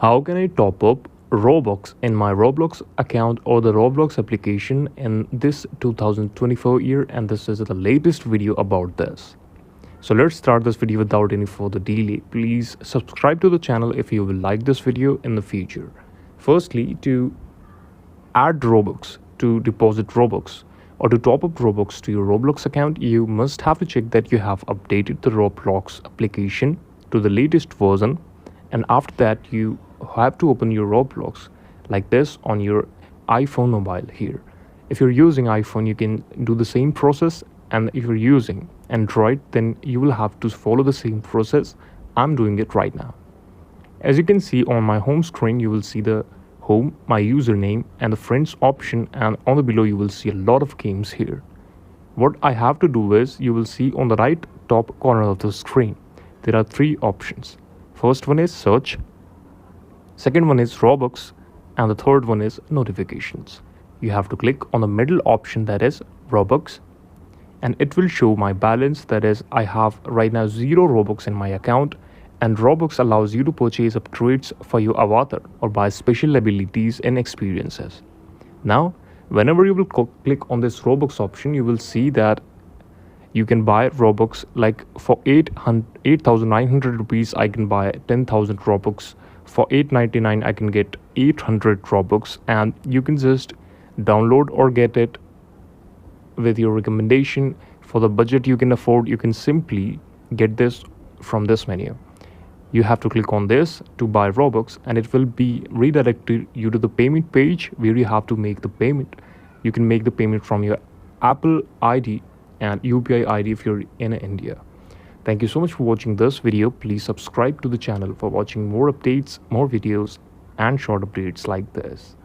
How can I top up Robux in my Roblox account or the Roblox application in this 2024 year? And this is the latest video about this. So let's start this video without any further delay. Please subscribe to the channel if you will like this video in the future. Firstly, to add Robux, to deposit Robux, or to top up Robux to your Roblox account, you must have to check that you have updated the Roblox application to the latest version. And after that, you have to open your Roblox like this on your iPhone mobile here. If you're using iPhone, you can do the same process, and if you're using Android, then you will have to follow the same process. I'm doing it right now. As you can see on my home screen, you will see the home, my username, and the friends option, and on the below you will see a lot of games here. What I have to do is, you will see on the right top corner of the screen, there are three options. First one is search, second one is Robux, and the third one is notifications. You have to click on the middle option, that is Robux, and it will show my balance. That is, I have right now 0 Robux in my account, and Robux allows you to purchase upgrades for your avatar or buy special abilities and experiences. Now, whenever you will click on this Robux option, you will see that you can buy Robux, like for 8,900 rupees I can buy 10,000 Robux. For 899 I can get 800 Robux, and you can just download or get it with your recommendation. For the budget you can afford, you can simply get this from this menu. You have to click on this to buy Robux, and it will be redirected you to the payment page where you have to make the payment. You can make the payment from your Apple ID and UPI ID if you're in India. Thank you so much for watching this video. Please subscribe to the channel for watching more updates, more videos, and short updates like this.